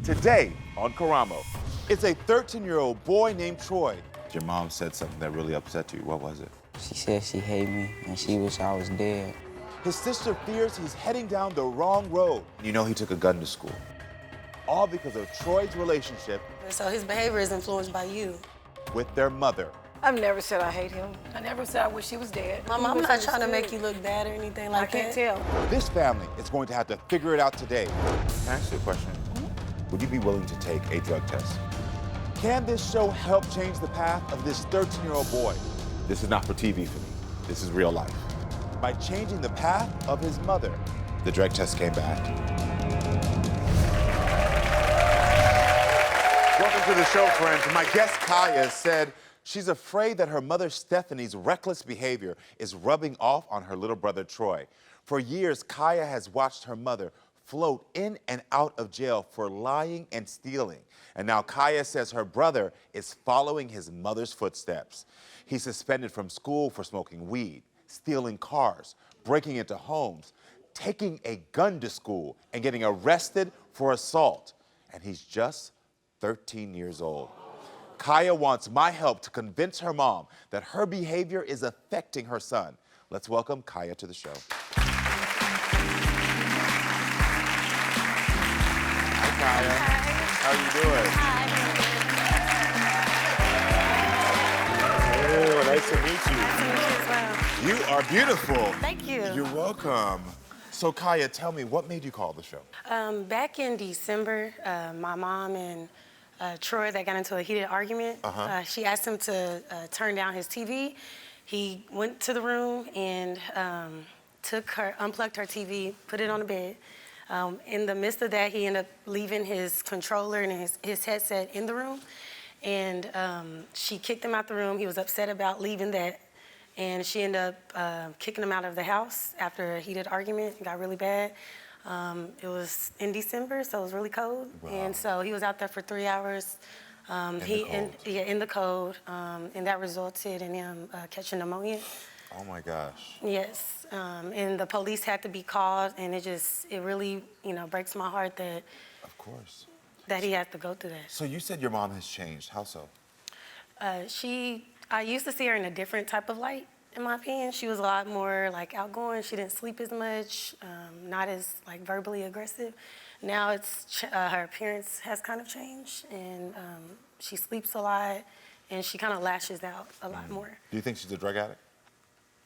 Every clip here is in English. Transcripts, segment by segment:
Today on Karamo, it's a 13-year-old boy named Troy. Your mom said something that really upset you. What was it? She said she hate me and she wish I was dead. His sister fears he's heading down the wrong road. You know he took a gun to school. All because of Troy's relationship So his behavior is influenced by you. with their mother. I've never said I hate him. I never said I wish he was dead. Mom, I'm not trying to make you look bad or anything like that. I can't tell. This family is going to have to figure it out today. Can I ask you a question? Would you be willing to take a drug test? Can this show help change the path of this 13-year-old boy This is not for TV for me. This is real life. by changing the path of his mother? The drug test came back. Welcome to the show, friends. My guest, Kaya, said she's afraid that her mother, Stephanie's reckless behavior is rubbing off on her little brother, Troy. For years, Kaya has watched her mother float in and out of jail for lying and stealing. And now Kaya says her brother is following his mother's footsteps. He's suspended from school for smoking weed, stealing cars, breaking into homes, taking a gun to school, and getting arrested for assault. And he's just 13 years old. Kaya wants my help to convince her mom that her behavior is affecting her son. Let's welcome Kaya to the show. Hi, Kaya. How are you doing? Oh, nice to meet you. Nice to meet you as well. You are beautiful. Thank you. You're welcome. So, Kaya, tell me, what made you call the show? Back in December, my mom and Troy, they got into a heated argument. She asked him to turn down his TV. He went to the room and unplugged her TV, put it on the bed. In the midst of that, he ended up leaving his controller and his headset in the room. And she kicked him out the room. He was upset about leaving that. And she ended up kicking him out of the house after a heated argument. It got really bad. It was in December, so it was really cold. Wow. And so he was out there for 3 hours. In the cold. And that resulted in him catching pneumonia. Oh, my gosh. Yes, and the police had to be called, and it really, breaks my heart that Of course. that he had to go through that. So you said your mom has changed. How so? I used to see her in a different type of light, in my opinion. She was a lot more outgoing. She didn't sleep as much, not as verbally aggressive. Now her appearance has kind of changed, and she sleeps a lot, and she kind of lashes out a lot more. Do you think she's a drug addict?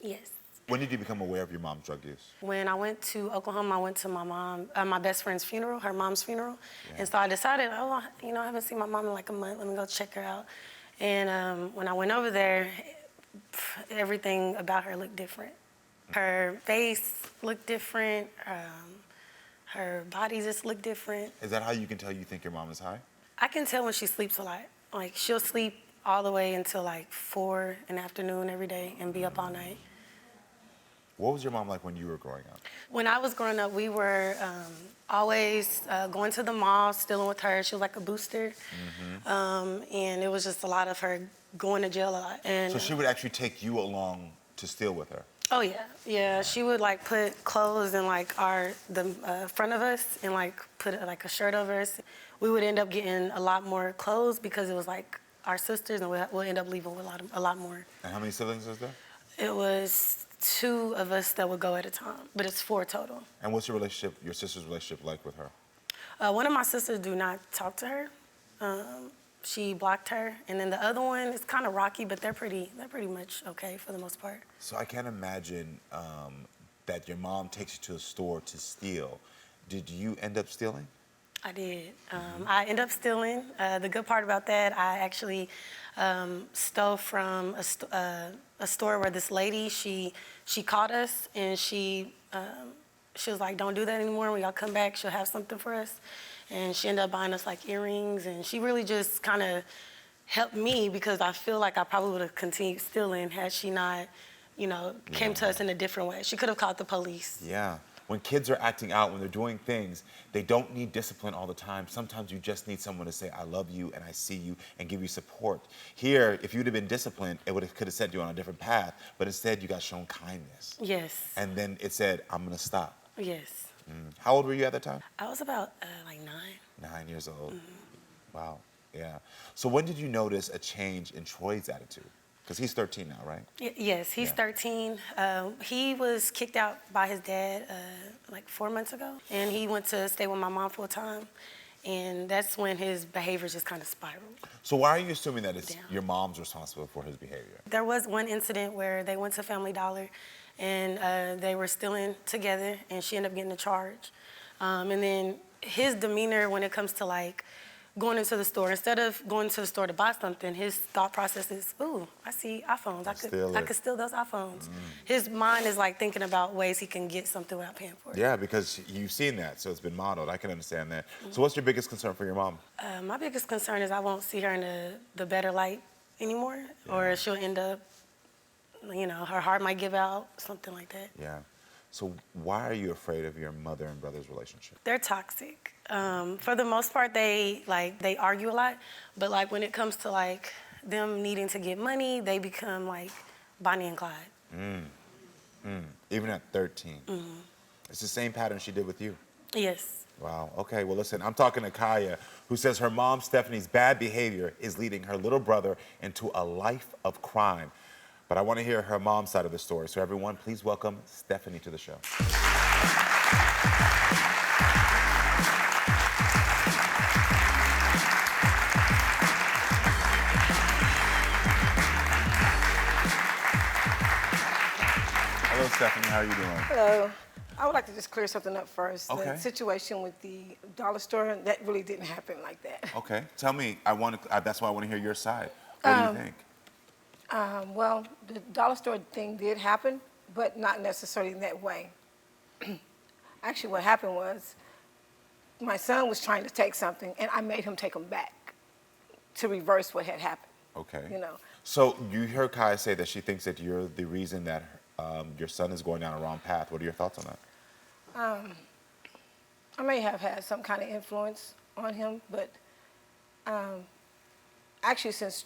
Yes. When did you become aware of your mom's drug use? When I went to Oklahoma, I went to my best friend's funeral, her mom's funeral. Yeah. And so I decided, I haven't seen my mom in a month. Let me go check her out. And when I went over there, everything about her looked different. Her face looked different. Her body just looked different. Is that how you can tell you think your mom is high? I can tell when she sleeps a lot. She'll sleep all the way until 4 in the afternoon every day and be up all night. What was your mom like when you were growing up? When I was growing up, we were always going to the mall, stealing with her. She was like a booster. And it was just a lot of her going to jail a lot. And So she would actually take you along to steal with her? Oh, yeah. Yeah, she would put clothes in the front of us and put a shirt over us. We would end up getting a lot more clothes because it was our sisters, and we'll end up leaving with a lot more. And how many siblings is there? It was 2 of us that would go at a time, but it's 4 total. And what's your sister's relationship like with her? One of my sisters do not talk to her. She blocked her, and then the other one is kind of rocky, but they're pretty much okay for the most part. So I can't imagine that your mom takes you to a store to steal. Did you end up stealing? I did. I ended up stealing. The good part about that, I actually stole from a store where this lady, she caught us, and she was like, don't do that anymore. When y'all come back, she'll have something for us. And she ended up buying us earrings, and she really just kind of helped me because I feel like I probably would have continued stealing had she not, came to us in a different way. She could have called the police. Yeah. When kids are acting out, when they're doing things, they don't need discipline all the time. Sometimes you just need someone to say, I love you and I see you, and give you support. Here, if you'd have been disciplined, could have set you on a different path, but instead you got shown kindness. Yes. And then it said, I'm gonna stop. Yes. How old were you at the time? I was about like 9. 9 years old. Wow. Yeah. So when did you notice a change in Troy's attitude? Because he's 13 now, right? Yes, he's Yeah. 13. He was kicked out by his dad like 4 months ago, and he went to stay with my mom full time, and that's when his behavior just kind of spiraled. So why are you assuming that it's Down. your mom's responsible for his behavior? There was one incident where they went to Family Dollar, and they were stealing together, and she ended up getting a charge. And then his demeanor when it comes to like going into the store, instead of going to the store to buy something, his thought process is, ooh, I see iPhones. I could steal those iPhones. His mind is like thinking about ways he can get something without paying for it. Yeah, because you've seen that, so it's been modeled. I can understand that. So what's your biggest concern for your mom? My biggest concern is I won't see her in the better light anymore, or she'll end up, you know, her heart might give out, something like that. Yeah. So why are you afraid of your mother and brother's relationship? They're toxic. For the most part, they argue a lot, but like when it comes to like them needing to get money, they become like Bonnie and Clyde. Even at 13? It's the same pattern she did with you? Yes. Wow. Okay, well, listen, I'm talking to Kaya, who says her mom, Stephanie's bad behavior is leading her little brother into a life of crime. But I want to hear her mom's side of the story. So everyone, please welcome Stephanie to the show. Hello, Stephanie. How are you doing? Hello. I would like to just clear something up first. Okay. The situation with the dollar store, that really didn't happen like that. Okay. Tell me. That's why I want to hear your side. What do you think? Well, the dollar store thing did happen, but not necessarily in that way. Actually, what happened was my son was trying to take something, and I made him take them back to reverse what had happened. Okay. You know. So you heard Kaya say that she thinks that you're the reason that your son is going down a wrong path. What are your thoughts on that? I may have had some kind of influence on him, but actually since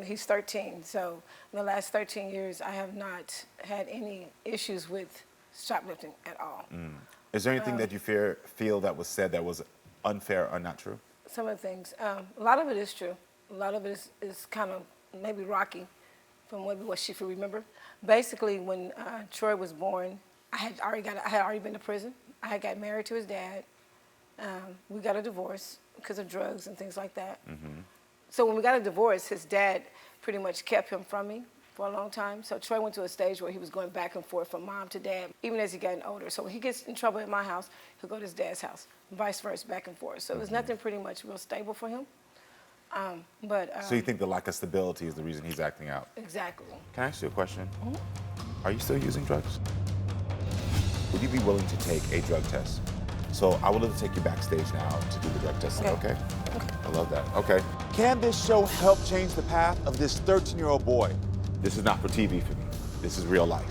he's 13, so in the last 13 years, I have not had any issues with shoplifting at all. Is there anything that you feel that was said that was unfair or not true? Some of the things, a lot of it is true. A lot of it is kind of maybe rocky from what she could remember. Basically, when Troy was born, I had already been to prison. I had got married to his dad. We got a divorce because of drugs and things like that. So when we got a divorce, his dad pretty much kept him from me for a long time. So Troy went to a stage where he was going back and forth from mom to dad, even as he got older. So when he gets in trouble at my house, he'll go to his dad's house, vice versa, back and forth. So it was nothing pretty much real stable for him. So you think the lack of stability is the reason he's acting out? Exactly. Can I ask you a question? Are you still using drugs? Would you be willing to take a drug test? So I would love to take you backstage now to do the drug test. Okay? I love that. Okay. Can this show help change the path of this 13-year-old boy? This is not for TV for me. This is real life.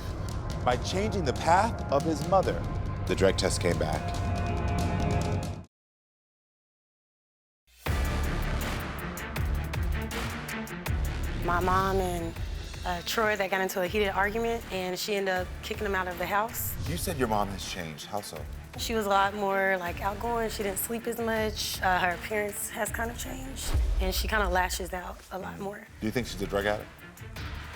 By changing the path of his mother. The drug test came back. My mom and Troy, they got into a heated argument, and she ended up kicking him out of the house. You said your mom has changed. How so? She was a lot more like outgoing. She didn't sleep as much. Her appearance has kind of changed, and she kind of lashes out a lot more. Do you think she's a drug addict?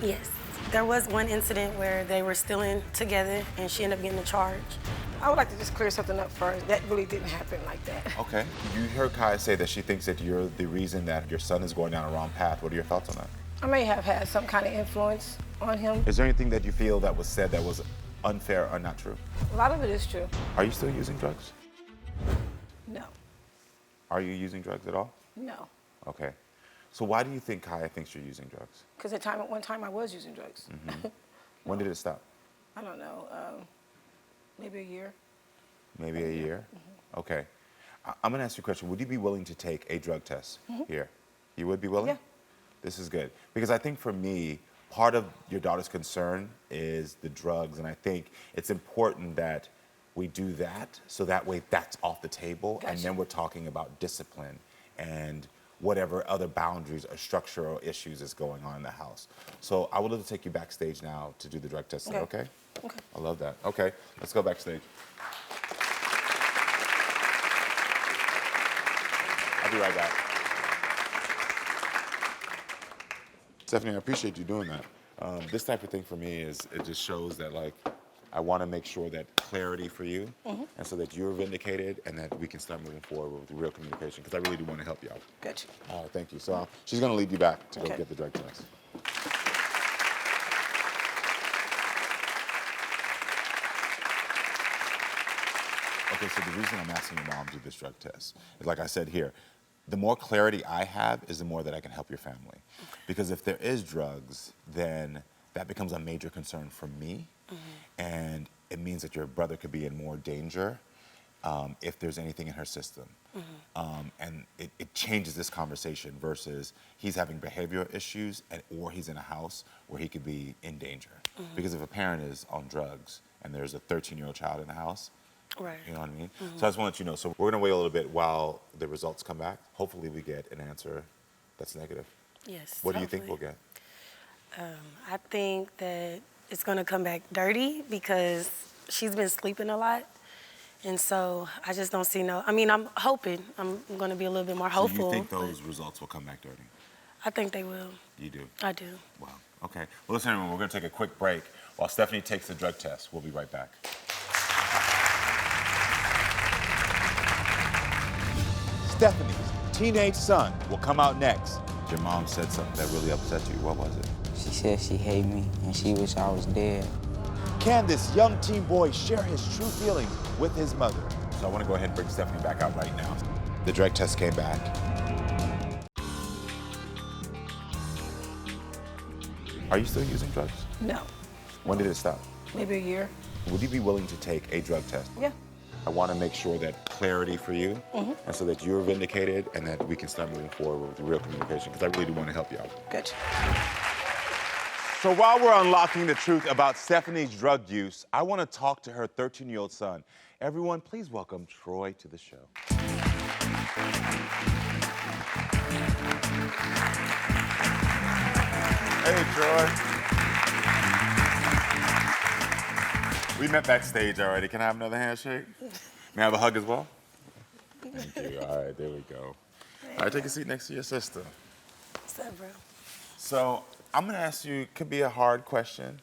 Yes. There was one incident where they were stealing together, and she ended up getting a charge. I would like to just clear something up first. That really didn't happen like that. Okay. You heard Kaya say that she thinks that you're the reason that your son is going down a wrong path. What are your thoughts on that? I may have had some kind of influence on him. Is there anything that you feel that was said that was unfair or not true? A lot of it is true. Are you still using drugs? No. Are you using drugs at all? No. Okay. So why do you think Kaya thinks you're using drugs? Because at one time I was using drugs. When did it stop? I don't know, maybe a year. Maybe a year? Okay. I'm going to ask you a question. Would you be willing to take a drug test here? You would be willing? Yeah. This is good. Because I think for me, part of your daughter's concern is the drugs. And I think it's important that we do that so that way that's off the table. Gotcha. And then we're talking about discipline and whatever other boundaries or structural issues is going on in the house. So I would love to take you backstage now to do the drug test. Is that okay? Okay. I love that. Okay, let's go backstage. be right back. Stephanie, I appreciate you doing that. This type of thing for me is, it just shows that, like, I want to make sure that clarity for you, and so that you're vindicated and that we can start moving forward with real communication, because I really do want to help you out. Gotcha. All right, thank you. So she's going to lead you back to go Okay. get the drug test. Okay, so the reason I'm asking your mom to do this drug test is, like I said here, the more clarity I have is the more that I can help your family. Because if there is drugs, then that becomes a major concern for me. And it means that your brother could be in more danger if there's anything in her system. And it changes this conversation versus he's having behavioral issues or he's in a house where he could be in danger. Because if a parent is on drugs and there's a 13-year-old child in the house, Right. you know what I mean? So I just want to let you know. So we're going to wait a little bit while the results come back. Hopefully we get an answer that's negative. Yes. What do you think we'll hopefully. get? I think that it's going to come back dirty because she's been sleeping a lot. And so I just don't see no, I mean, I'm hoping. I'm going to be a little bit more So hopeful. you think but those results will come back dirty? I think they will. You do? I do. Wow. Okay. Well, listen, everyone, we're going to take a quick break while Stephanie takes the drug test. We'll be right back. Stephanie's teenage son will come out next. Your mom said something that really upset you. What was it? She said she hate me and she wish I was dead. Can this young teen boy share his true feelings with his mother? So I want to go ahead and bring Stephanie back out right now. The drug test came back. Are you still using drugs? No. When did it stop? Maybe a year. Would you be willing to take a drug test? Yeah. I want to make sure that clarity for you, and so that you're vindicated and that we can start moving forward with real communication, because I really do want to help you out. Gotcha. So while we're unlocking the truth about Stephanie's drug use, I want to talk to her 13-year-old son. Everyone, please welcome Troy to the show. Hey, Troy. We met backstage already. Can I have another handshake? May I have a hug as well? Thank you. All right, there we go. All right, take a seat next to your sister. What's up, bro? So I'm gonna ask you, it could be a hard question,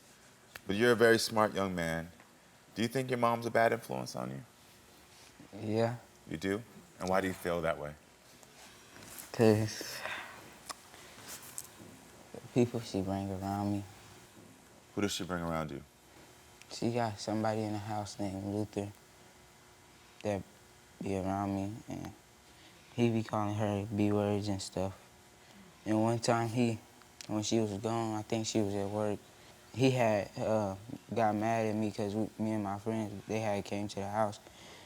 but you're a very smart young man. Do you think your mom's a bad influence on you? Yeah, You do? And why do you feel that way? 'cause the people she bring around me, Who does she bring around you? she got somebody in the house named Luther that be around me, and he be calling her B words and stuff. And one time when she was gone, I think she was at work, he had got mad at me because me and my friends, they had came to the house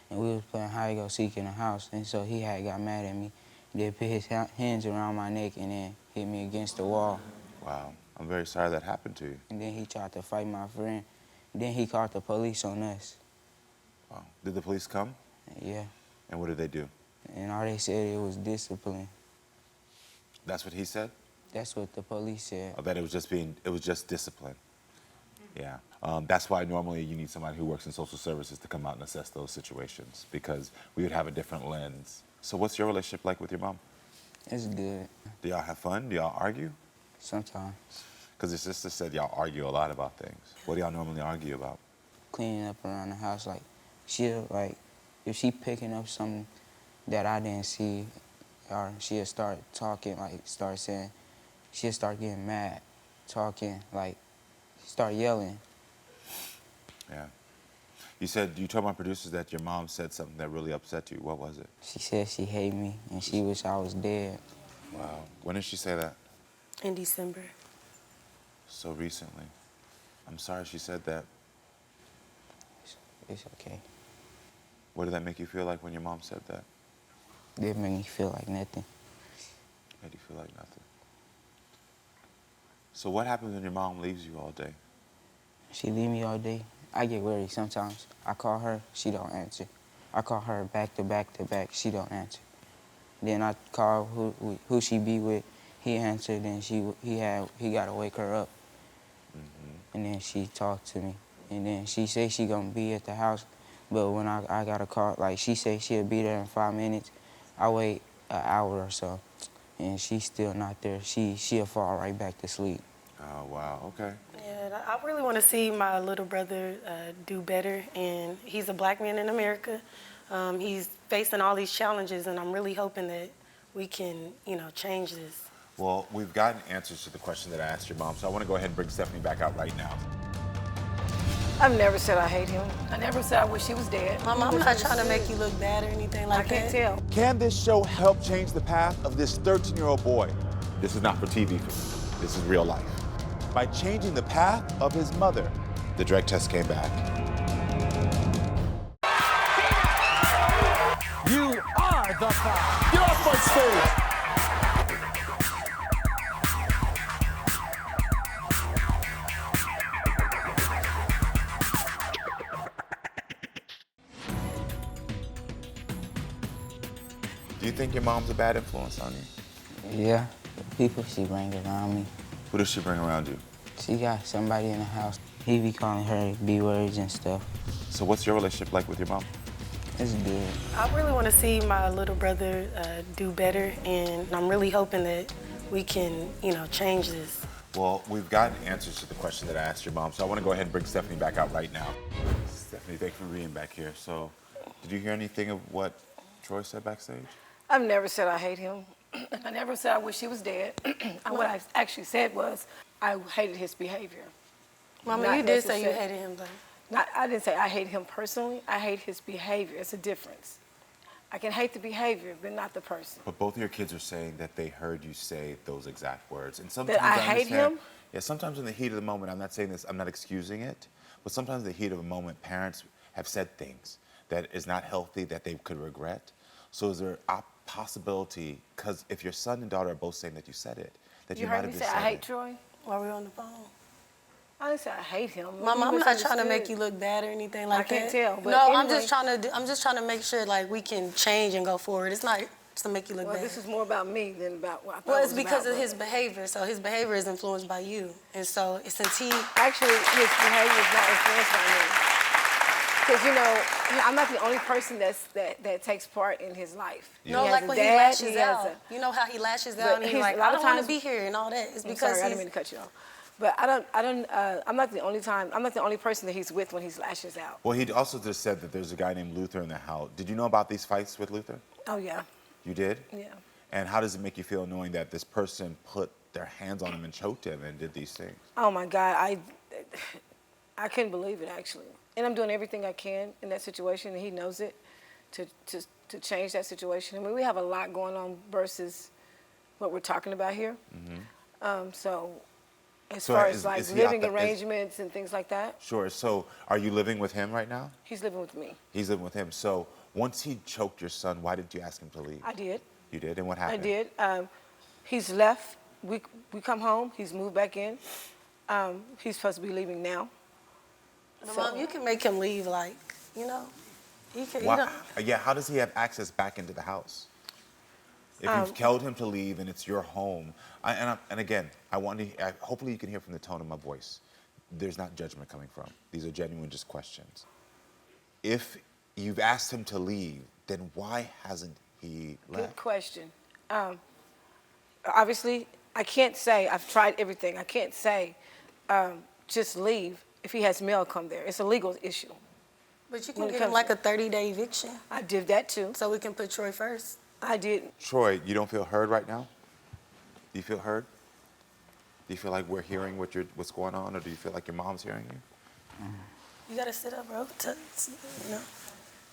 and we was playing hide go seek in the house, and so he had got mad at me. Then put his hands around my neck and then hit me against the wall. Wow, I'm very sorry that happened to you. And then he tried to fight my friend. Then he called the police on us. Wow. Did the police come? Yeah. And what did they do? And all they said it was discipline. That's what he said? That's what the police said. Or that it was just discipline. Yeah. That's why normally you need somebody who works in social services to come out and assess those situations, because we would have a different lens. So what's your relationship like with your mom? It's good. Do y'all have fun? Do y'all argue? Sometimes. Because your sister said y'all argue a lot about things. What do y'all normally argue about? Cleaning up around the house, like, if she picking up something that I didn't see, or she'll start talking, like, she'll start getting mad, talking, like, start yelling. Yeah. You told my producers that your mom said something that really upset you. What was it? She said she hate me and she wish I was dead. Wow. When did she say that? In December. So recently. I'm sorry she said that. It's okay. What did that make you feel like when your mom said that? It made me feel like nothing. Made you feel like nothing. So what happens when your mom leaves you all day? She leave me all day. I get worried sometimes. I call her, she don't answer. I call her back to back to back, she don't answer. Then I call who she be with, he answered, then he gotta wake her up. And then she talked to me. And then she say she gonna be at the house, but when I got a call, like she say she'll be there in 5 minutes, I wait an hour or so, and she's still not there. She'll fall right back to sleep. Oh, wow, okay. Yeah, I really want to see my little brother do better, and he's a black man in America. He's facing all these challenges, and I'm really hoping that we can, change this. Well, we've gotten answers to the question that I asked your mom, so I want to go ahead and bring Stephanie back out right now. I've never said I hate him. I never said I wish he was dead. Mom, I'm not trying to make you look bad or anything like that. I can't tell. Can this show help change the path of this 13-year-old boy? This is not for TV. This is real life. By changing the path of his mother. The drug test came back. You are the father. Get off my stage. Do you think your mom's a bad influence on you? Yeah, the people she bring around me. Who does she bring around you? She got somebody in the house. He be calling her B words and stuff. So what's your relationship like with your mom? It's good. I really want to see my little brother do better, and I'm really hoping that we can, change this. Well, we've gotten answers to the question that I asked your mom, so I want to go ahead and bring Stephanie back out right now. Stephanie, thanks for being back here. So, did you hear anything of what Troy said backstage? I've never said I hate him. I never said I wish he was dead. What I actually said was I hated his behavior. Mama, Not you did say you necessarily- hated him, though. I didn't say I hate him personally. I hate his behavior. It's a difference. I can hate the behavior, but not the person. But both of your kids are saying that they heard you say those exact words. And sometimes That I hate understand- him? Yeah, sometimes in the heat of the moment, I'm not saying this, I'm not excusing it, but sometimes in the heat of a moment, parents have said things that is not healthy, that they could regret. So is there a possibility, because if your son and daughter are both saying that you said it, that you, You might heard have me just say said I hate it. Troy? While we were on the phone. I didn't say I hate him. Mama, I'm You not trying to make misunderstood. you look bad or anything like that. can't tell, but no, I'm anyway. just trying to make sure like we can change and go forward. It's not to make you look Well, bad. this is more about me than about what I thought Well, it it's was because about, of but- his behavior. So his behavior is influenced by you, and so since he Actually, his behavior is not influenced by me. Because, I'm not the only person that takes part in his life. Yeah. No, He has like a when he dad, lashes he has out. a- You know how he lashes But out and he's he's- like, a lot I of don't want to times- be here and all that. It's I'm because sorry, I didn't he's mean to cut you off. But I'm not the only person that he's with when he lashes out. Well, he also just said that there's a guy named Luther in the house. Did you know about these fights with Luther? Oh, yeah. You did? Yeah. And how does it make you feel knowing that this person put their hands on him and choked him and did these things? Oh, my God. I couldn't believe it, actually. And I'm doing everything I can in that situation, and he knows it, to change that situation. I mean, we have a lot going on versus what we're talking about here. So as So far is- as like is he out living there- is- arrangements and things like that, Sure. So are you living with him right now? he's living with me. He's living with him. So once he choked your son, why didn't you ask him to leave? I did. You did? And what I happened? did. He's left. We come home. He's moved back in. He's supposed to be leaving now. But Mom, you can make him leave, like, you can. Why, yeah, how does he have access back into the house? If you've told him to leave and it's your home, and again, hopefully you can hear from the tone of my voice. There's not judgment coming from. These are genuine just questions. If you've asked him to leave, then why hasn't he left? Good question. Obviously, I can't say, I've tried everything. I can't say just leave if he has mail come there. It's a legal issue. But you When can it give him comes like to- a 30-day eviction, I did that too. so we can put Troy first. I did. Troy, you don't feel heard right now? Do you feel heard? Do you feel like we're hearing what's going on, or do you feel like your mom's hearing you? You gotta sit up, bro.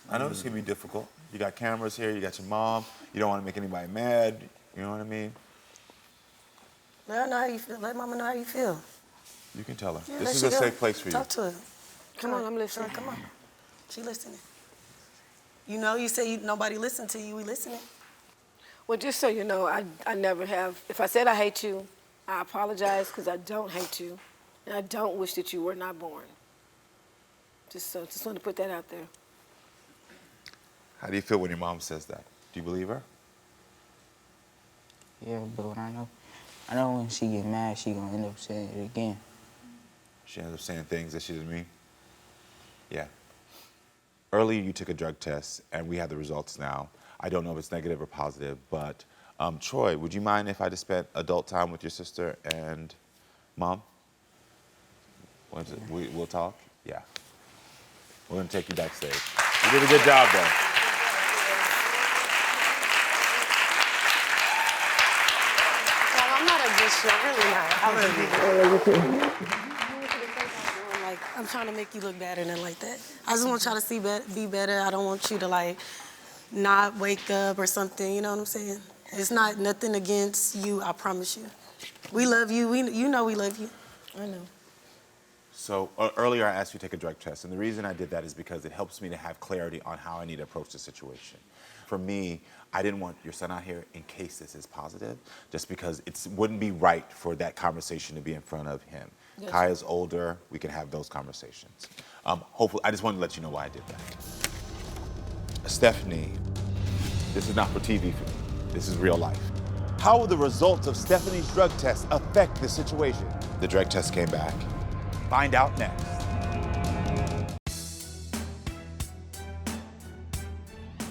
I know this can be difficult. You got cameras here, you got your mom, you don't want to make anybody mad, you know what I mean? Let her know how you feel. Let Mama know how you feel. You can tell her. Yeah, This let is she a go. safe place for you. Talk to her. Come on, I'm listening. Come on. She listening. You know, you say nobody listened to you. We listening. Well, just so you know, I never have. If I said I hate you, I apologize because I don't hate you, and I don't wish that you were not born. Just want to put that out there. How do you feel when your mom says that? Do you believe her? Yeah, but what I know when she get mad, she gonna end up saying it again. She ends up saying things that she didn't mean? Yeah. Earlier, you took a drug test, and we have the results now. I don't know if it's negative or positive, but Troy, would you mind if I just spent adult time with your sister and mom? We'll talk? Yeah. We're gonna take you backstage. You did a good job, though. Well, I'm not a bitch, I'm really not. I love you. Like, I'm trying to make you look better than like that. I just want y'all to be better. I don't want you to like not wake up or something, you know what I'm saying? It's not nothing against you, I promise you. We love you, you know we love you. I know. So earlier I asked you to take a drug test, and the reason I did that is because it helps me to have clarity on how I need to approach the situation. For me, I didn't want your son out here in case this is positive, just because it wouldn't be right for that conversation to be in front of him. Yes. Kaya's older, we can have those conversations. Hopefully, I just wanted to let you know why I did that. Stephanie, this is not for TV for me. This is real life. How will the results of Stephanie's drug test affect the situation? The drug test came back. Find out next.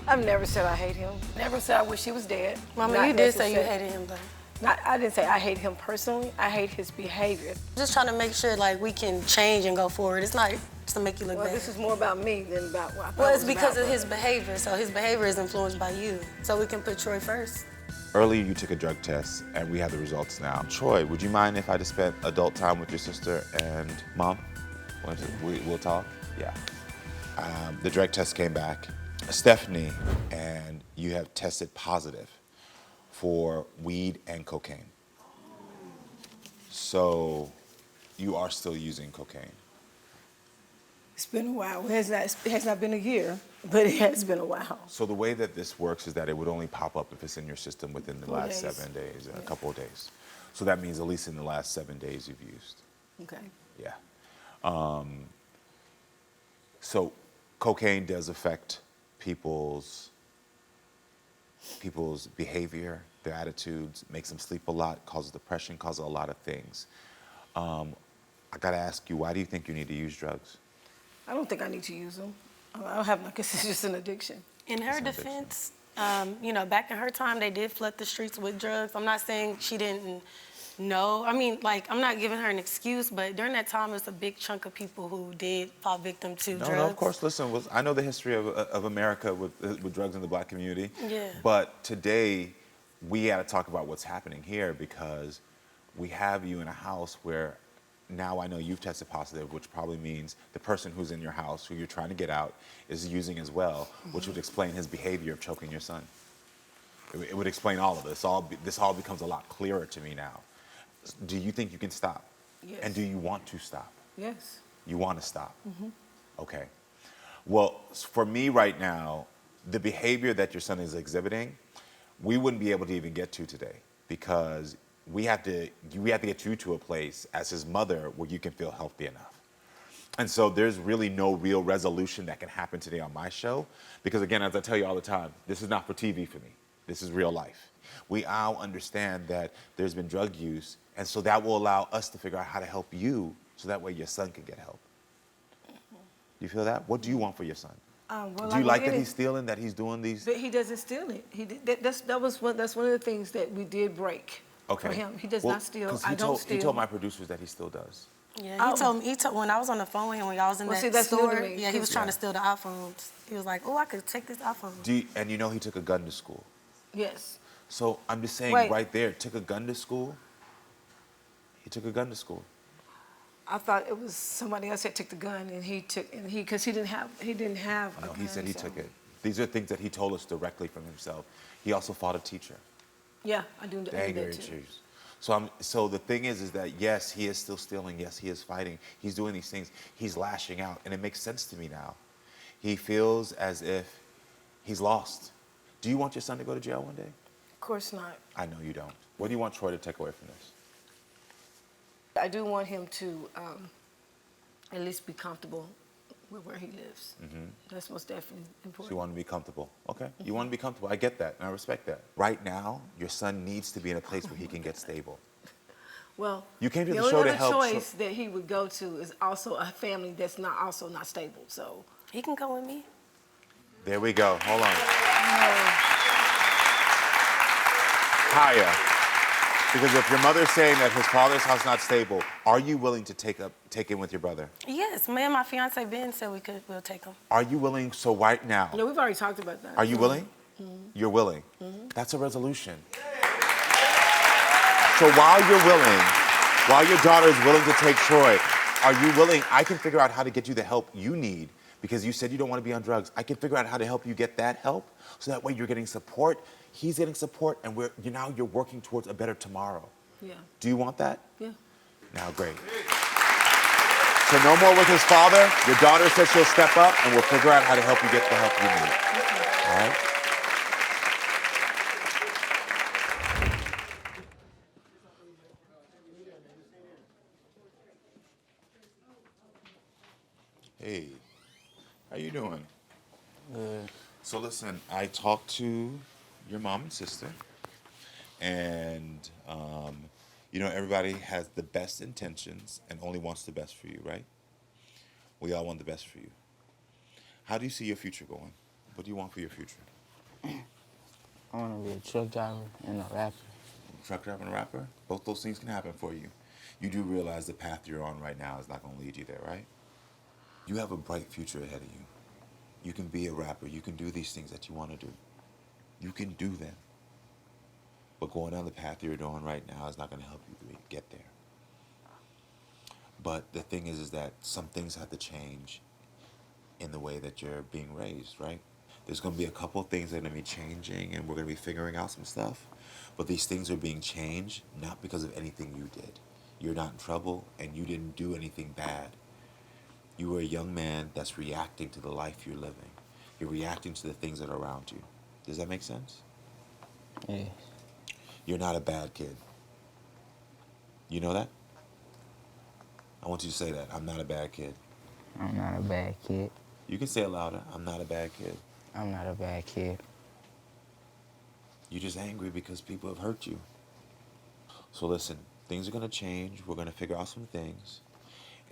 I've never said I hate him. Never said I wish he was dead. Mama, you did say you hated him, though. I didn't say I hate him personally. I hate his behavior. Just trying to make sure like we can change and go forward. It's not just to make you look bad. Well, this is more about me than about what I thought. Well, it's because of his behavior. So his behavior is influenced by you. So we can put Troy first. Earlier, you took a drug test, and we have the results now. Troy, would you mind if I just spent adult time with your sister and mom? We'll talk? Yeah. The drug test came back. Stephanie, and you have tested positive for weed and cocaine. So you are still using cocaine. It's been a while. It has not been a year, but it has been a while. So the way that this works is that it would only pop up if it's in your system within the last 7 days, a couple of days. So that means at least in the last 7 days you've used. Okay. Yeah. So cocaine does affect people's behavior, their attitudes, makes them sleep a lot, causes depression, causes a lot of things. I gotta ask you, why do you think you need to use drugs? I don't think I need to use them. I don't have, I guess it's just an addiction. In her defense, you know, back in her time, they did flood the streets with drugs. I'm not saying she didn't know. I mean, like, I'm not giving her an excuse, but during that time, it's a big chunk of people who did fall victim to drugs. No, of course. Listen, I know the history of America with drugs in the black community. Yeah. But today, we got to talk about what's happening here because we have you in a house where now I know you've tested positive, which probably means the person who's in your house, who you're trying to get out, is using as well, which would explain his behavior of choking your son. It would explain all of this. This all becomes a lot clearer to me now. Do you think you can stop? Yes. And do you want to stop? Yes. You want to stop? Okay. Well, for me right now, the behavior that your son is exhibiting, we wouldn't be able to even get to today because we have to get you to a place as his mother where you can feel healthy enough. And so there's really no real resolution that can happen today on my show because, again, as I tell you all the time, this is not for TV for me. This is real life. We all understand that there's been drug use, and so that will allow us to figure out how to help you so that way your son can get help. You feel that? What do you want for your son? Do you like that he's stealing, that he's doing these? But he doesn't steal it. That's one of the things that we did break. Okay. For him. He does not steal. Because I don't steal. he told my producers that he still does. Yeah, he told when I was on the phone with him when y'all was in that that's store. New to me. Yeah, he was trying to steal the iPhones. He was like, "Oh, I could take this iPhone." And you know he took a gun to school. Yes. So I'm just saying, right there, took a gun to school. He took a gun to school. I thought it was somebody else that took the gun, and because he didn't have a gun. No, he said he took it. These are things that he told us directly from himself. He also fought a teacher. Yeah, I do that too. So the thing is that yes, he is still stealing. Yes, he is fighting. He's doing these things. He's lashing out, and it makes sense to me now. He feels as if he's lost. Do you want your son to go to jail one day? Of course not. I know you don't. What do you want Troy to take away from this? I do want him to at least be comfortable with where he lives. That's most definitely important. So you want to be comfortable. Okay. You want to be comfortable. I get that, and I respect that. Right now, your son needs to be in a place where he can get stable. Well, you came to the the show to only help. other choice that he would go to is also a family that's also not stable. So he can go with me. There we go. Hold on. Kaya, because if your mother's saying that his father's house not stable, are you willing to take in with your brother? Yes, me and my fiance Ben said we'll take him. Are you willing? So right now, No, we've already talked about that. are you willing? You're willing. That's a resolution. So while you're willing, while your daughter is willing to take Troy, are you willing? I can figure out how to get you the help you need because you said you don't want to be on drugs. I can figure out how to help you get that help so that way you're getting support, he's getting support, and now you're working towards a better tomorrow. Yeah. Do you want that? Yeah. Now, great. So no more with his father. Your daughter says she'll step up, and we'll figure out how to help you get the help you need. All right? Hey, how you doing? Good. So listen, I talked to your mom and sister, and everybody has the best intentions and only wants the best for you, right? We all want the best for you. How do you see your future going? What do you want for your future? I want to be a truck driver and a rapper. Truck driver and a rapper? Both those things can happen for you. You do realize the path you're on right now is not going to lead you there, right? You have a bright future ahead of you. You can be a rapper. You can do these things that you want to do. You can do them. But going down the path you're doing right now is not going to help you get there. But the thing is that some things have to change in the way that you're being raised, right? There's going to be a couple of things that are going to be changing, and we're going to be figuring out some stuff. But these things are being changed not because of anything you did. You're not in trouble, and you didn't do anything bad. You were a young man that's reacting to the life you're living. You're reacting to the things that are around you. Does that make sense? Yes. You're not a bad kid. You know that? I want you to say that. I'm not a bad kid. I'm not a bad kid. You can say it louder. I'm not a bad kid. I'm not a bad kid. You're just angry because people have hurt you. So listen, things are going to change. We're going to figure out some things.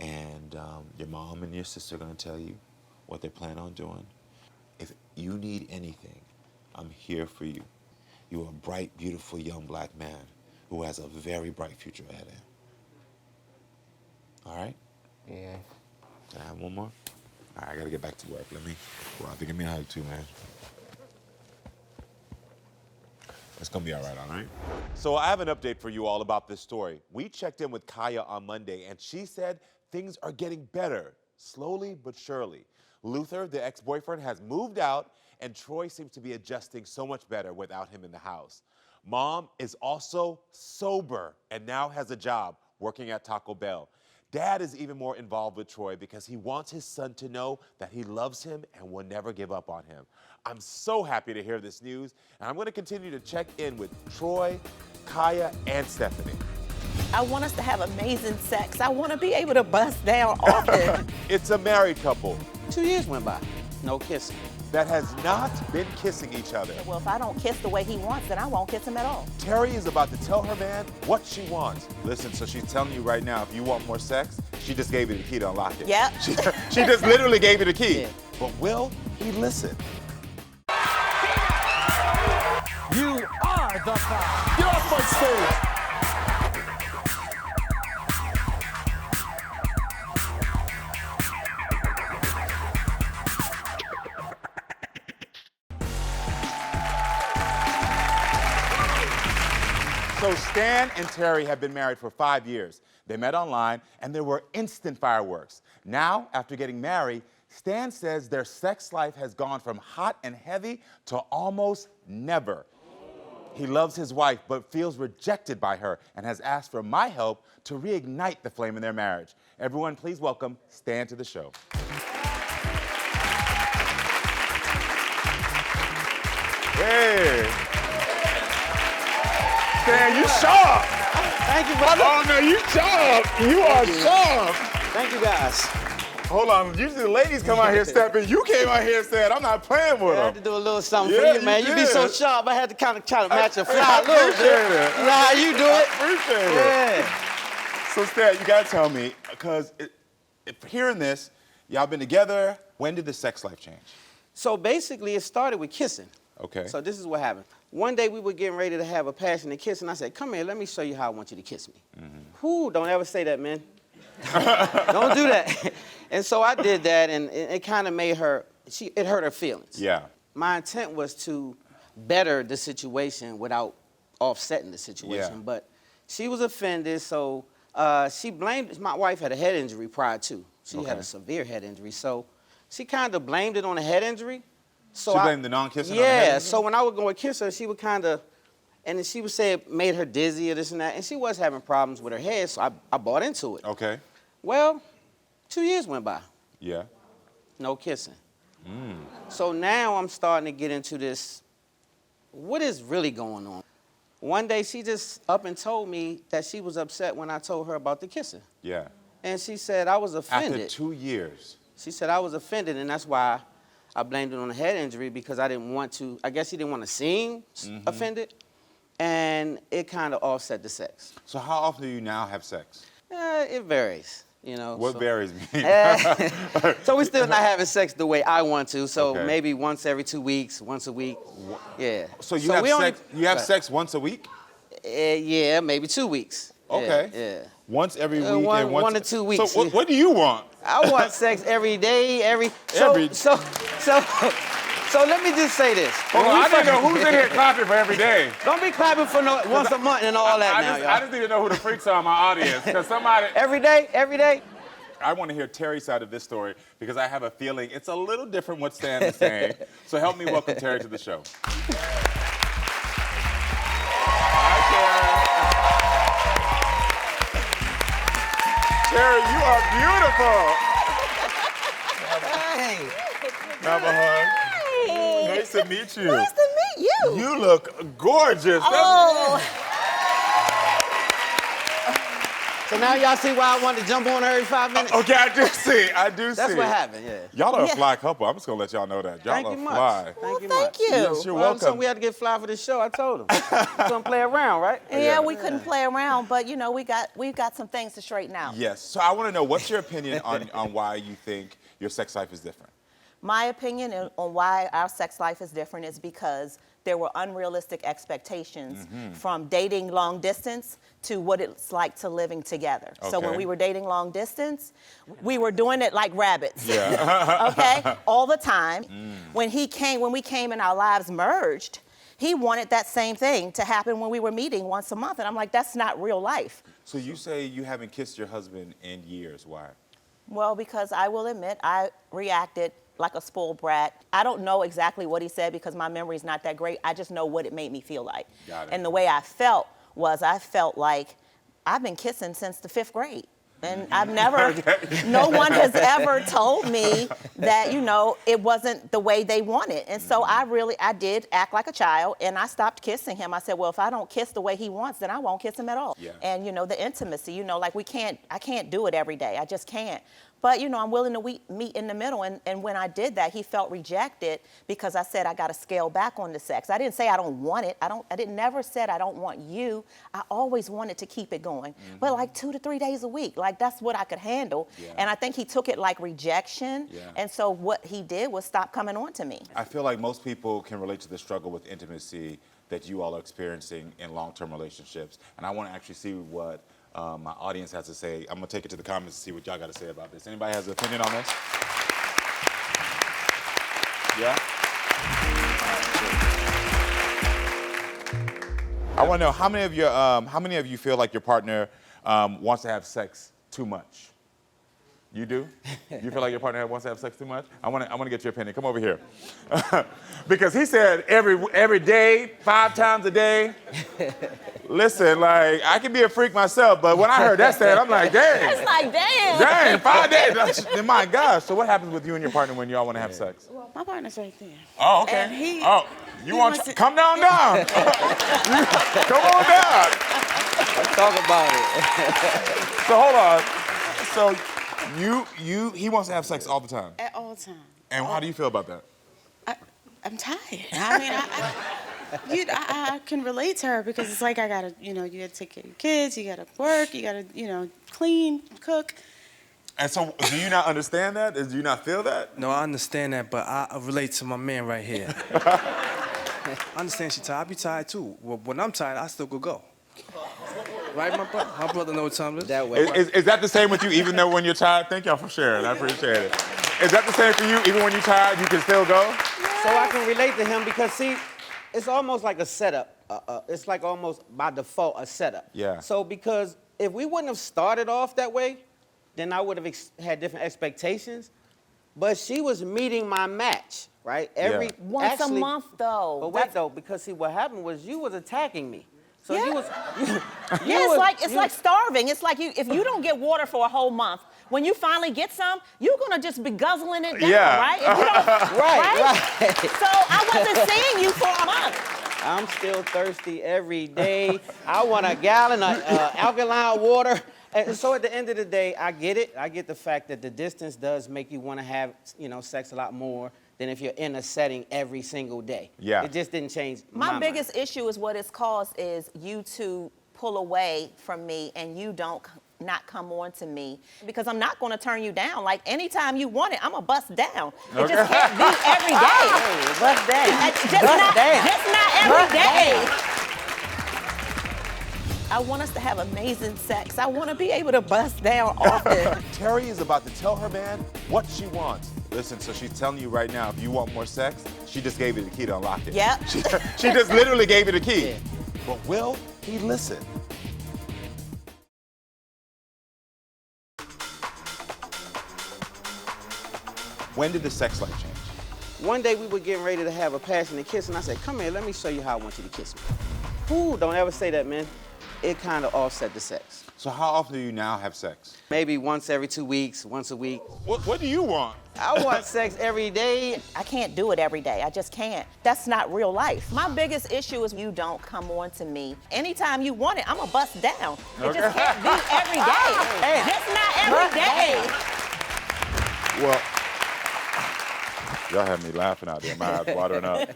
And your mom and your sister are going to tell you what they plan on doing. If you need anything, I'm here for you. You're a bright, beautiful, young black man who has a very bright future ahead of him. All right? Yeah. Can I have one more? All right, I got to get back to work. Let me go out there. Give me a hug, too, man. It's going to be all right? So I have an update for you all about this story. We checked in with Kaya on Monday, and she said things are getting better, slowly but surely. Luther, the ex-boyfriend, has moved out, and Troy seems to be adjusting so much better without him in the house. Mom is also sober and now has a job working at Taco Bell. Dad is even more involved with Troy because he wants his son to know that he loves him and will never give up on him. I'm so happy to hear this news, and I'm going to continue to check in with Troy, Kaya, and Stephanie. I want us to have amazing sex. I want to be able to bust down often. It's a married couple 2 years went by, no kissing. that has not been kissing each other. Well, if I don't kiss the way he wants, then I won't kiss him at all. Terry is about to tell her man what she wants. Listen, so she's telling you right now, if you want more sex, she just gave you the key to unlock it. Yep. She just literally gave you the key. Yeah. But will he listen? You are the fire. Get off my stage. So Stan and Terry have been married for 5 years. They met online and there were instant fireworks. Now, after getting married, Stan says their sex life has gone from hot and heavy to almost never. He loves his wife but feels rejected by her and has asked for my help to reignite the flame in their marriage. Everyone, please welcome Stan to the show. Hey. Stan, you sharp. Thank you, brother. Oh, no, you sharp. You are sharp. Thank you, guys. Hold on. Usually the ladies come out here stepping. You came out here and said, I'm not playing with I had them. to do a little something Yeah, for you, man. you You be so did. sharp, I had to kind of try to match your fly I a little bit. appreciate it. You know how you do it? Appreciate it. Yeah. So, Stan, you got to tell me, because hearing this, y'all been together. When did the sex life change? So basically, it started with kissing. Okay. So this is what happened. One day we were getting ready to have a passionate kiss, and I said, come here, let me show you how I want you to kiss me. Whoo, don't ever say that, man. Don't do that. And so I did that, and it kind of made her, it hurt her feelings. Yeah. My intent was to better the situation without offsetting the situation, Yeah. but she was offended, so she blamed, my wife had a head injury prior to. She had a severe head injury, so she kind of blamed it on the head injury. So She blamed the non-kissing on the Yeah, head injury? so when I would go and kiss her, she would kind of, and then she would say it made her dizzy or this and that, and she was having problems with her head, so I bought into it. Okay. Well, 2 years went by, Yeah. no kissing. So now I'm starting to get into this, what is really going on? One day she just up and told me that she was upset when I told her about the kissing. Yeah. And she said I was offended. After 2 years. She said I was offended, and that's why I blamed it on the head injury, because I didn't want to, I guess she didn't want to seem offended, and it kind of offset the sex. So how often do you now have sex? It varies, you know. What so. varies mean? So we're still not having sex the way I want to, so Okay. maybe once every 2 weeks, once a week, yeah. So you have we only- sex. You have sex once a week? Yeah, maybe 2 weeks. Okay. Yeah. Once every week. one- and once, 1 to 2 weeks. So what do you want? I want sex every day, so let me just say this. Hold on, I need to know who's in here clapping for every day. Don't be clapping for no once a month and all that now, y'all. I just need to know who the freaks are in my audience, because somebody. Every day. I want to hear Terry's side of this story, because I have a feeling it's a little different what Stan is saying. So help me welcome Terry to the show. Hi, Terry. Terry, you are beautiful. Hey. Have a hug. Hey. Nice to meet you. Nice to meet you. You look gorgeous. Oh. So now y'all see why I wanted to jump on her every 5 minutes? Okay, I do see. That's what happened, yeah. Y'all are a Yeah. fly couple. I'm just gonna let y'all know that. Y'all Thank are you much. fly. Thank you Thank much. you. Yes, you're Well, so welcome. we had to get fly for this show, I told him. We couldn't play around, right? Yeah, we couldn't play around, but you know, we've got some things to straighten out. Yes. So I want to know, what's your opinion on why you think your sex life is different? My opinion on why our sex life is different is because there were unrealistic expectations from dating long distance to what it's like to living together. So when Okay. we were dating long distance, we were doing it like rabbits. Yeah. Okay? All the time. When we came and our lives merged, he wanted that same thing to happen when we were meeting once a month. And I'm like, that's not real life. So you say you haven't kissed your husband in years. Why? Well, because I will admit, I reacted like a spoiled brat. I don't know exactly what he said because my memory is not that great. I just know what it made me feel like. Got it. And the way I felt was I felt like I've been kissing since the 5th grade. And I've never, no one has ever told me that, you know, it wasn't the way they wanted. And so I did act like a child, and I stopped kissing him. I said, well, if I don't kiss the way he wants, then I won't kiss him at all. Yeah. And, you know, the intimacy, you know, like I can't do it every day. I just can't. But, you know, I'm willing to meet in the middle. And when I did that, he felt rejected because I said I got to scale back on the sex. I didn't say I don't want it. I didn't never said I don't want you. I always wanted to keep it going. But like 2 to 3 days a week, like that's what I could handle. Yeah. And I think he took it like rejection. Yeah. And so what he did was stop coming on to me. I feel like most people can relate to the struggle with intimacy that you all are experiencing in long-term relationships. And I want to actually see what my audience has to say. I'm going to take it to the comments to see what y'all got to say about this. Anybody has an opinion on this? Yeah? I want to know, how many of you feel like your partner wants to have sex too much? You do? You feel like your partner wants to have sex too much? I want to get your opinion. Come over here. Because he said every day, 5 times a day. Listen, like, I can be a freak myself, but when I heard that said, I'm like, dang. It's like, damn. Dang, 5 days. My gosh. So what happens with you and your partner when y'all want to have sex? Well, my partner's right there. Oh, okay. And he- you he want wants to to- come down? Come on down. Let's talk about it. So hold on. So he wants to have sex all the time. At all times. And how do you feel about that? I'm tired. I mean, I can relate to her because it's like I gotta, you gotta take care of your kids, you gotta work, you gotta, clean, cook. And so, do you not understand that? Do you not feel that? No, I understand that, but I relate to my man right here. I understand she tired. I be tired too. Well, when I'm tired, I still could go. Right, my brother? My brother know what time it is. That way. Is that the same with you, even though when you're tired? Thank y'all for sharing. I appreciate it. Is that the same for you? Even when you're tired, you can still go? So I can relate to him because, see, it's almost like a setup. It's like almost by default a setup. Yeah. So because if we wouldn't have started off that way, then I would have had different expectations. But she was meeting my match, right? Once a month, though. But wait, though, because see, what happened was you was attacking me. So Yeah. you was. It's like starving. It's like if you don't get water for a whole month, when you finally get some, you're gonna just be guzzling it down, right? If you don't, right. So I wasn't seeing you for a month. I'm still thirsty every day. I want a gallon of alkaline water. And so at the end of the day, I get it. I get the fact that the distance does make you want to have, sex a lot more than if you're in a setting every single day. Yeah. It just didn't change My biggest issue is what it's caused is you to pull away from me and you don't not come on to me because I'm not going to turn you down. Like anytime you want it, I'm a bust down. It just can't be every day. Bust down. Just not every day. I want us to have amazing sex. I want to be able to bust down often. Terry is about to tell her man what she wants. Listen, so she's telling you right now, if you want more sex, she just gave you the key to unlock it. Yep. She just literally gave you the key. Yeah. But will he listen? When did the sex life change? One day we were getting ready to have a passionate kiss, and I said, come here, let me show you how I want you to kiss me. Ooh, don't ever say that, man. It kind of offset the sex. So how often do you now have sex? Maybe once every 2 weeks, once a week. What do you want? I want sex every day. I can't do it every day. I just can't. That's not real life. My biggest issue is you don't come on to me. Anytime you want it, I'm a bust down. It just can't be every day. Just not every day. Well, y'all had me laughing out there. My eyes watering up.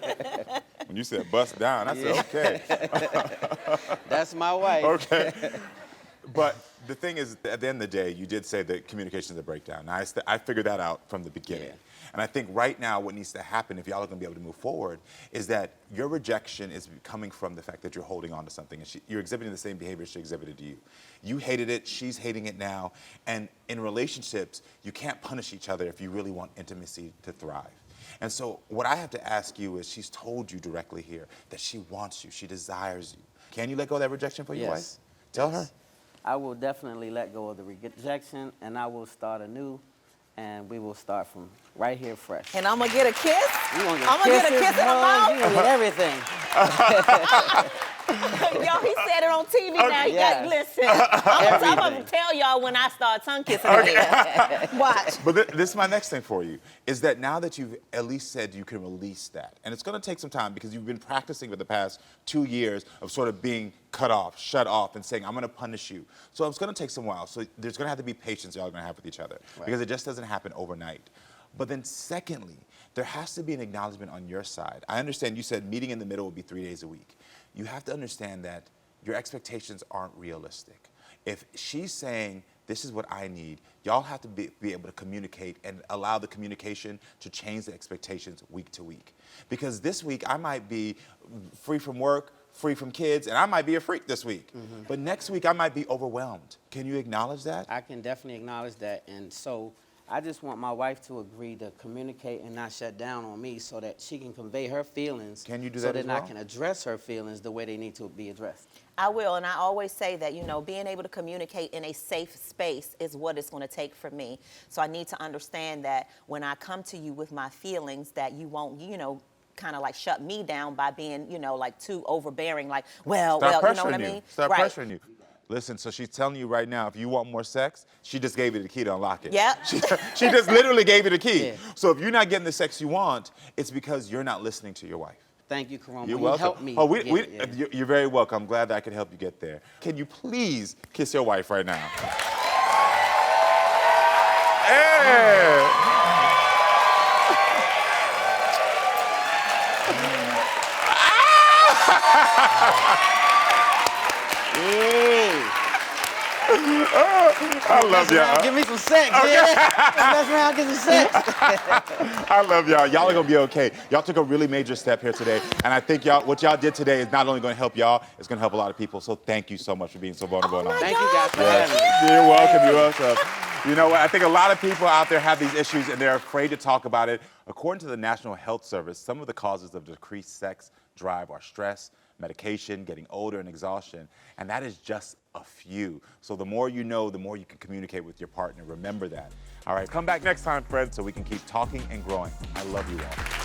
When you said bust down, I said, okay. That's my wife. Okay. But the thing is, at the end of the day, you did say that communication is a breakdown. Now, I figured that out from the beginning. Yeah. And I think right now what needs to happen, if y'all are going to be able to move forward, is that your rejection is coming from the fact that you're holding on to something. And you're exhibiting the same behavior she exhibited to you. You hated it, she's hating it now. And in relationships, you can't punish each other if you really want intimacy to thrive. And so what I have to ask you is, she's told you directly here that she wants you, she desires you. Can you let go of that rejection for your wife? Tell her. I will definitely let go of the rejection, and I will start anew, and we will start from right here fresh. And I'm going to get a kiss? I'm going to get a kiss in the mouth? You gonna get everything. Yo, he said it on TV now. Yes. Listen, I'm going to tell y'all when I start tongue kissing again. Watch. But this is my next thing for you, is that now that you've at least said you can release that, and it's going to take some time because you've been practicing for the past 2 years of sort of being cut off, shut off, and saying, I'm going to punish you. So it's going to take some while. So there's going to have to be patience y'all are going to have with each other because it just doesn't happen overnight. But then secondly, there has to be an acknowledgement on your side. I understand you said meeting in the middle will be 3 days a week. You have to understand that your expectations aren't realistic. If she's saying, this is what I need, y'all have to be able to communicate and allow the communication to change the expectations week to week. Because this week, I might be free from work, free from kids, and I might be a freak this week. Mm-hmm. But next week, I might be overwhelmed. Can you acknowledge that? I can definitely acknowledge that. And so I just want my wife to agree to communicate and not shut down on me so that she can convey her feelings. Can you do that so that as well? I can address her feelings the way they need to be addressed. I will, and I always say that, being able to communicate in a safe space is what it's going to take for me. So I need to understand that when I come to you with my feelings that you won't, kind of like shut me down by being, like too overbearing, like, you know what I mean? Stop pressuring you. Listen, so she's telling you right now, if you want more sex, she just gave you the key to unlock it. Yep. She just literally gave you the key. Yeah. So if you're not getting the sex you want, it's because you're not listening to your wife. Thank you, Karamo. You're welcome. Helped me. You're very welcome. I'm glad that I could help you get there. Can you please kiss your wife right now? Hey! I love y'all. Give me some sex, yeah. Mess around, get some sex. I love y'all. Y'all are gonna be okay. Y'all took a really major step here today, and I think what y'all did today is not only gonna help y'all, it's gonna help a lot of people. So thank you so much for being so vulnerable. and honest. Thank you guys for having me. You're welcome. You're welcome. You know what? I think a lot of people out there have these issues and they're afraid to talk about it. According to the National Health Service, some of the causes of decreased sex drive are stress, medication, getting older, and exhaustion. And that is just a few. So the more you know, the more you can communicate with your partner. Remember that. All right, come back next time, friends, so we can keep talking and growing. I love you all.